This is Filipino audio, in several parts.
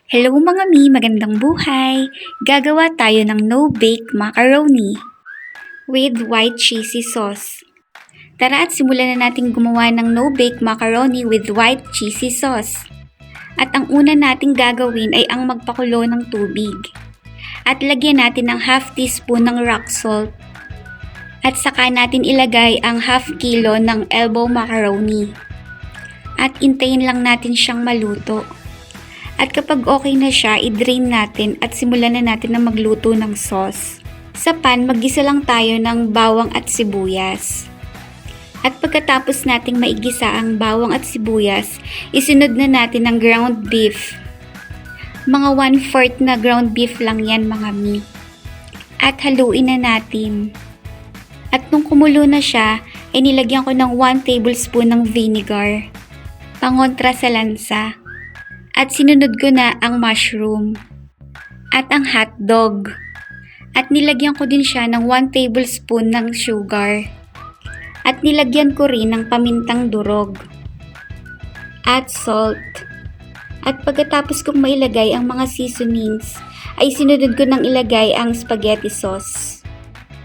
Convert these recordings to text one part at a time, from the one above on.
Hello mga magandang buhay! Gagawa tayo ng no-bake macaroni with white cheesy sauce. Tara at simulan na natin gumawa ng no-bake macaroni with white cheesy sauce. At ang una nating gagawin ay ang magpakulo ng tubig. At lagyan natin ng half teaspoon ng rock salt. At saka natin ilagay ang half kilo ng elbow macaroni. At intayin lang natin siyang maluto. At kapag okay na siya, i-drain natin at simulan na natin na magluto ng sauce. Sa pan, maggisa lang tayo ng bawang at sibuyas. At pagkatapos nating maigisa ang bawang at sibuyas, isunod na natin ang ground beef. Mga 1/4 na ground beef lang yan mga mi. At haluin na natin. At nung kumulo na siya, ay nilagyan ko ng 1 tablespoon ng vinegar. Pangontra sa lansa. At sinunod ko na ang mushroom at ang hotdog. At nilagyan ko din siya ng 1 tablespoon ng sugar. At nilagyan ko rin ng pamintang durog at salt. At pagkatapos kong mailagay ang mga seasonings, ay sinunod ko nang ilagay ang spaghetti sauce.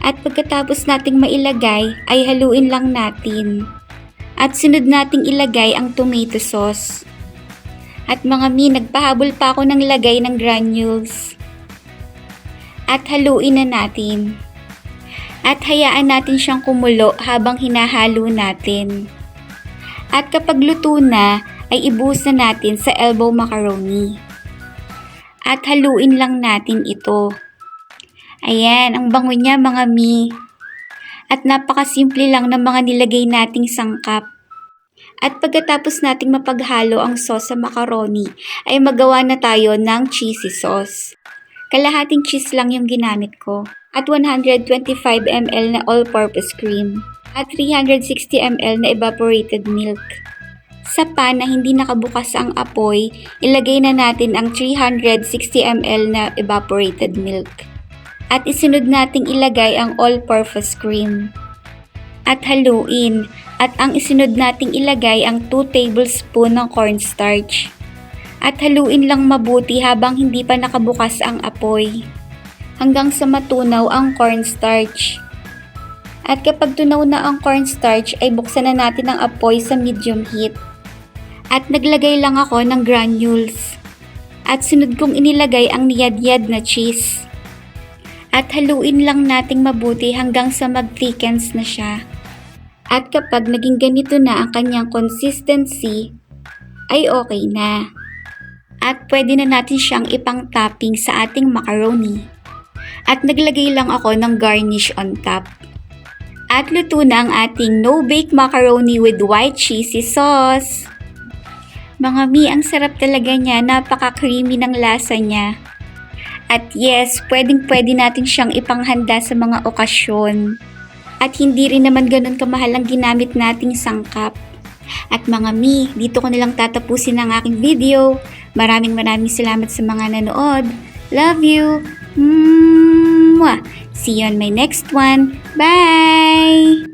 At pagkatapos nating mailagay, ay haluin lang natin. At sunod nating ilagay ang tomato sauce. At mga nagpahabol pa ako ng lagay ng granules. At haluin na natin. At hayaan natin siyang kumulo habang hinahalo natin. At kapag luto na, ay ibuhos na natin sa elbow macaroni. At haluin lang natin ito. Ayan, ang bango niya mga At napakasimple lang ng mga nilagay nating sangkap. At pagkatapos nating mapaghalo ang sauce sa macaroni, ay magawa na tayo ng cheesy sauce. Kalahating cheese lang yung ginamit ko. At 125 ml na all-purpose cream. At 360 ml na evaporated milk. Sa pan na hindi nakabukas ang apoy, ilagay na natin ang 360 ml na evaporated milk. At isunod nating ilagay ang all-purpose cream. At haluin. At ang isunod nating ilagay ang 2 tablespoon ng cornstarch. At haluin lang mabuti habang hindi pa nakabukas ang apoy. Hanggang sa matunaw ang cornstarch. At kapag tunaw na ang cornstarch ay buksan na natin ang apoy sa medium heat. At naglagay lang ako ng granules. At sunod kong inilagay ang niyad-yad na cheese. At haluin lang nating mabuti hanggang sa mag-thickens na siya. At kapag naging ganito na ang kanyang consistency, ay okay na. At pwede na natin siyang ipang-topping sa ating macaroni. At naglagay lang ako ng garnish on top. At luto na ang ating no-bake macaroni with white cheesy sauce. Mga ang sarap talaga niya, napaka-creamy ng lasa niya. At yes, pwedeng-pwede natin siyang ipanghanda sa mga okasyon. At hindi rin naman ganun kamahal ang ginamit nating sangkap. At mga dito ko nilang tatapusin ang aking video. Maraming salamat sa mga nanood. Love you! Mwah! See you on my next one. Bye!